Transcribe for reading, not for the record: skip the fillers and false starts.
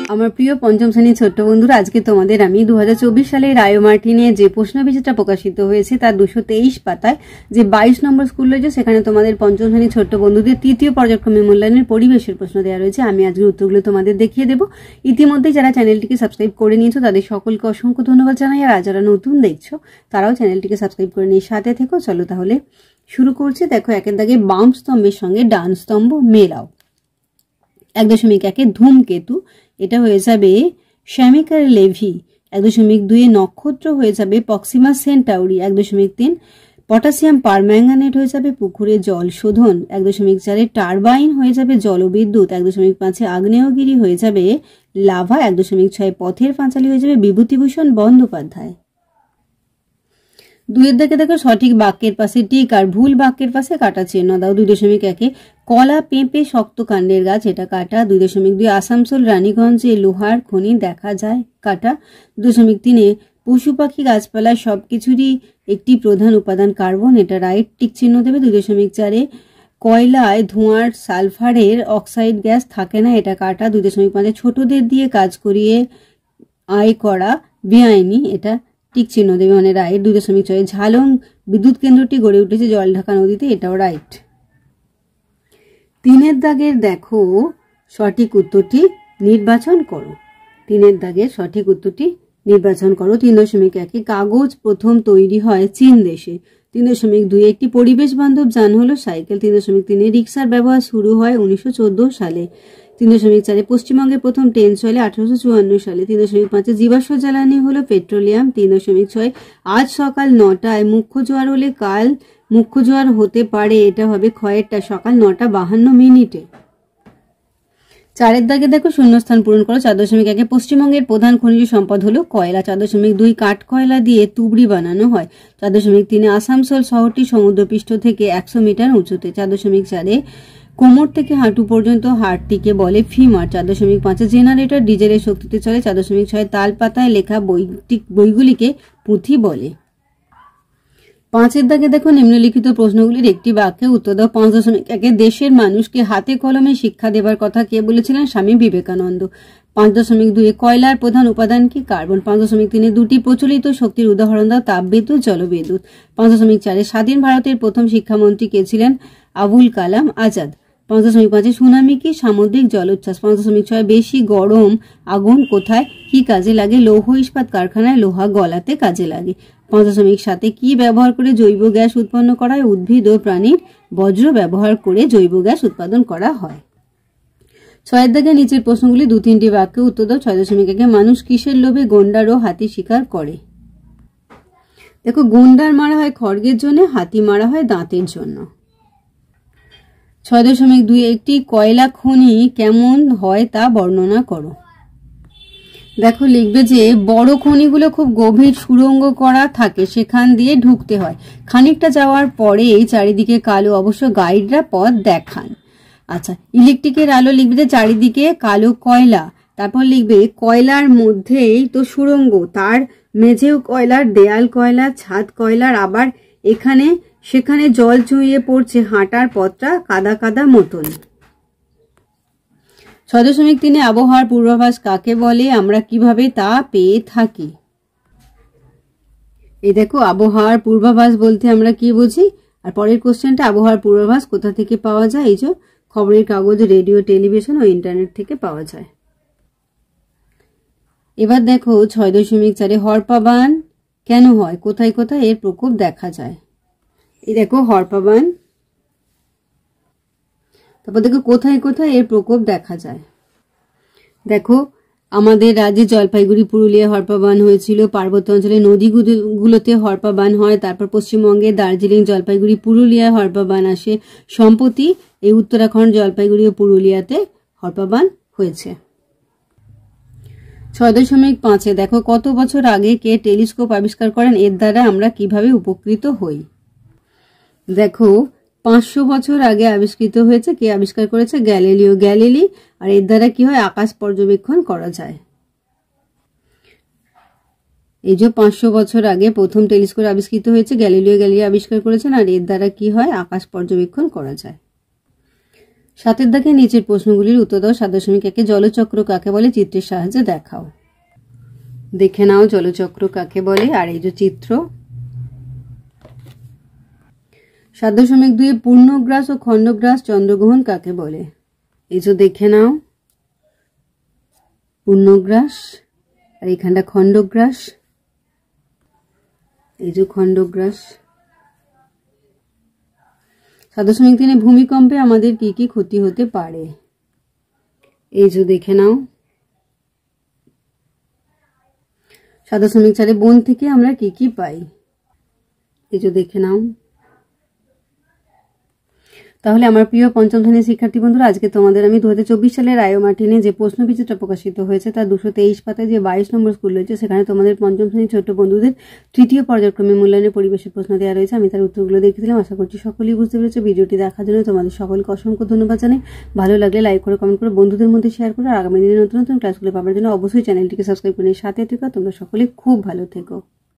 আমার প্রিয় পঞ্চম শ্রেণীর ছোট্ট বন্ধুরা, আজকে তোমাদের আমি 2024 সালের রায়ো মার্টিনে যে প্রশ্নবিচিত্রা প্রকাশিত হয়েছে তার 223 পাতায় যে 22 নম্বর স্কুল রয়েছে সেখানে তোমাদের পঞ্চম শ্রেণীর ছোট্ট বন্ধুদের তৃতীয় পর্যায়ক্রমে মূল্যায়নের পরিবেশের প্রশ্ন দেওয়া রয়েছে। আমি আজকের উত্তরগুলো তোমাদের দেখিয়ে দেবো। ইতিমধ্যে যারা চ্যানেলটিকে সাবস্ক্রাইব করে নিয়েছো তাদের সকলকে অসংখ্য ধন্যবাদ জানাই, আর যারা নতুন দেখছো তারাও চ্যানেলটিকে সাবস্ক্রাইব করে নিয়ে সাথে থেকো। চলো তাহলে শুরু করছি। দেখো, একের দাগে বাম স্তম্ভের সঙ্গে ডান স্তম্ভ মেলাও। 1.1 ধূমকেতু, এটা হয়ে যাবে শ্যামিকার লেভি। 1.2 নক্ষত্র হয়ে যাবে প্রক্সিমা সেন্টাউরি। 1.3 পটাশিয়াম পারম্যাঙ্গানেট হয়ে যাবে পুকুরে জল শোধন। 1.4 টারবাইন হয়ে যাবে জলবিদ্যুৎ। 1.5 আগ্নেয়গিরি হয়ে যাবে লাভা। 1.6 পথের পাঁচালী হয়ে যাবে বিভূতিভূষণ বন্দ্যোপাধ্যায়। 2 এর দাগে দেখো সঠিক বাক্যের পাশে টিক আর ভুল বাক্যের পাশে কাটা চিহ্ন দাও। 2.1 কলা পেঁপে শক্ত কাণ্ডের গাছ, এটা কাটা। 2.2 আসানসোল রানীগঞ্জে লোহার খনি দেখা যায়, কাটা। 2.3 পশু পাখি গাছপালা সবকিছুরই একটি প্রধান উপাদান কার্বন, এটা রাইট, টিক চিহ্ন দেবে। 2.4 কয়লায় ধোঁয়ার সালফারের অক্সাইড গ্যাস থাকে না, এটা কাটা। 2.5 ছোটদের দিয়ে কাজ করিয়ে আয় করা বেআইনি, এটা টিক চিহ্ন দেবে, মানে রাইট। 2.6 ঝালং বিদ্যুৎ কেন্দ্রটি গড়ে উঠেছে জলঢাকা নদীতে, এটাও রাইট। 3 এর দাগের দেখো সঠিক উত্তরটি নির্বাচন করো। 3 এর দাগের সঠিক উত্তরটি নির্বাচন করো। 3.1 কাগজ প্রথম তৈরি হয় চীন দেশে। 3.2 একটি পরিবেশ বান্ধব যান হলো সাইকেল। 3.3 রিক্সার ব্যবহার শুরু হয় 1914 সালে। 3.4 পশ্চিমবঙ্গে প্রথম ট্রেন চলে 1854 সালে। 3.5 জীবাশ্ম জ্বালানি হলো পেট্রোলিয়াম। 3.6 আজ সকাল 9টায় মুখ্য জোয়ার হলে কাল মুখ্য জোয়ার হতে পারে, এটা হবে ক্ষয়েরটা, সকাল 9:52। 4 এর দাগে দেখো শূন্যস্থান পূরণ করো। 4.1 পশ্চিমবঙ্গের প্রধান খনিজ সম্পদ হলো কয়লা। 4.2 কাঠ কয়লা দিয়ে তুবড়ি বানানো হয়। 4.3 আসানসোল শহরটি সমুদ্রপৃষ্ঠ থেকে 100 মিটার উঁচুতে। 4.4 কোমর থেকে হাঁটু পর্যন্ত হাড়টিকে বলে ফিমার। 4.5 জেনারেটর ডিজেলের শক্তিতে চলে। 4.6 তাল পাতায় লেখা বইগুলিকে পুঁথি বলে। 5 এর দাগে দেখো নিম্নলিখিত প্রশ্নগুলির একটি বাক্যে উত্তর দাও। 5.1 দেশের মানুষকে হাতে কলমে শিক্ষা দেবার কথা কে বলেছিলেন? স্বামী বিবেকানন্দ। 5.2 কয়লার প্রধান উপাদান কি? কার্বন। 5.3 দুটি প্রচলিত শক্তির উদাহরণ দাও। তাপবিদ্যুৎ, জলবিদ্যুৎ। 5.4 স্বাধীন ভারতের প্রথম শিক্ষামন্ত্রী কে ছিলেন? আবুল কালাম আজাদ। 5.5 সুনামি কি? সামুদ্রিক জলোচ্ছ্বাস। 5.6 বেশি গরম আগুন কোথায় কি কাজে লাগে? লৌহ ইস্পাত কারখানায় লোহা গলাতে কাজে লাগে। 5.7 কি ব্যবহার করে জৈব গ্যাস উৎপন্ন করা হয়? উদ্ভিদ ও প্রাণীর বজ্র ব্যবহার করে জৈব গ্যাস উৎপাদন করা হয়। 6 এর দাগে নিচের প্রশ্নগুলি 2-3টি বাক্যে উত্তর দাও। 6.1 মানুষ কিসের লোভে গন্ডার ও হাতি শিকার করে? দেখো, গন্ডার মারা হয় খড়গের জন্য, হাতি মারা হয় দাঁতের জন্য। 6.2 একটি কয়লা খনি কেমন হয় তা বর্ণনা করো। দেখো, লিখবে যে বড় খনিগুলো খুব গভীর সুড়ঙ্গ করা থাকে, সেখান দিয়ে ঢুকতে হয়। খানিকটা যাওয়ার পরে চারিদিকে কালো, অবশ্য গাইডরা পথ দেখান। আচ্ছা, ইলেকট্রিকের আলো লিখবে যে চারিদিকে কালো কয়লা। তারপর লিখবে কয়লার মধ্যেই তো সুড়ঙ্গ, তার মেঝেও কয়লার, দেয়াল কয়লার, ছাদ কয়লার, আবার এখানে সেখানে জল চুইয়ে পড়ছে, হাঁটার পথটা কাদা কাদা মতন। 6.3 আবহাওয়ার পূর্বাভাস কাকে বলে? আমরা কিভাবে তা পেয়ে থাকি? এই দেখো, আবহাওয়ার পূর্বাভাস বলতে আমরা কি বুঝি? আর পরের কোশ্চেনটা, আবহাওয়ার পূর্বাভাস কোথা থেকে পাওয়া যায়? এই যে খবরের কাগজ, রেডিও, টেলিভিশন ও ইন্টারনেট থেকে পাওয়া যায়। এবার দেখো 6.4 হরপাবান কেন হয়? কোথায় কোথায় এর প্রকোপ দেখা যায়? এই দেখো হরপাবান, তারপর দেখো কোথায় কোথায় এর প্রকোপ দেখা যায়। দেখো, আমাদের রাজ্যে জলপাইগুড়ি, পুরুলিয়া হরপাবান হয়েছিল। পার্বত্য অঞ্চলে নদীগুলোতে হরপাবান হয়। তারপর পশ্চিমবঙ্গে দার্জিলিং, জলপাইগুড়ি, পুরুলিয়া হরপাবান আসে। সম্প্রতি এই উত্তরাখণ্ড, জলপাইগুড়ি ও পুরুলিয়াতে হরপাবান হয়েছে। 6.5 দেখো কত বছর আগে কে টেলিস্কোপ আবিষ্কার করেন? এর দ্বারা আমরা কিভাবে উপকৃত হই? দেখো, 500 বছর আগে আবিষ্কৃত হয়েছে। কে আবিষ্কার করেছে? Galileo Galilei. আর এর দ্বারা কি হয়? আকাশ পর্যবেক্ষণ করা যায়। এই যে 500 বছর আগে প্রথম টেলিস্কোপ আবিষ্কৃত হয়েছে, গ্যালিলিও গ্যালিলি আবিষ্কার করেছেন, আর এর দ্বারা কি হয়? আকাশ পর্যবেক্ষণ করা যায়। 7 দাগে নিচের প্রশ্নগুলির উত্তর দাও। 7.1 জলচক্র কাকে বলে চিত্রের সাহায্যে দেখাও। দেখে নাও জলচক্র কাকে বলে, আর এই যে চিত্র। 7.2 পূর্ণগ্রাস ও খণ্ডগ্রাস চন্দ্রগ্রহণ কাকে বলে, এই যে দেখে নাও পূর্ণগ্রাস আর এখানটা খণ্ডগ্রাস, এই যে খণ্ডগ্রাস। 7.3 ভূমিকম্পে আমাদের কি কি ক্ষতি হতে পারে, এই যে দেখে নাও। 7.4 বন থেকে আমরা কি কি পাই, এই যে দেখে নাও। তাহলে আমার প্রিয় পঞ্চম শ্রেণীর শিক্ষার্থী বন্ধুরা, আজকে তোমাদের আমি 2024 সালের রায়ো মার্টিনে যে প্রশ্নবিচিত্র প্রকাশিত হয়েছে তার 223 পাতায় যে 22 নম্বর স্কুল রয়েছে সেখানে তোমাদের পঞ্চম শ্রেণীর ছোট্ট বন্ধুদের তৃতীয় পর্যায়ক্রমে মূল্যায়নের পরিবেশের প্রশ্ন দেওয়া রয়েছে। আমি তার উত্তরগুলো দেখেছিলাম, আশা করছি সকলেই বুঝতে পেরেছো। ভিডিওটি দেখার জন্য তোমাদের সকলকে অসংখ্য ধন্যবাদ জানাই। ভালো লাগলে লাইক করে কমেন্ট করে বন্ধুদের মধ্যে শেয়ার করো। আর আগামী দিনে নতুন নতুন ক্লাসগুলো পাওয়ার জন্য অবশ্যই চ্যানেলটিকে সাবস্ক্রাইব করে সাথে থেকো। তোমরা সকলে খুব ভালো থেকো।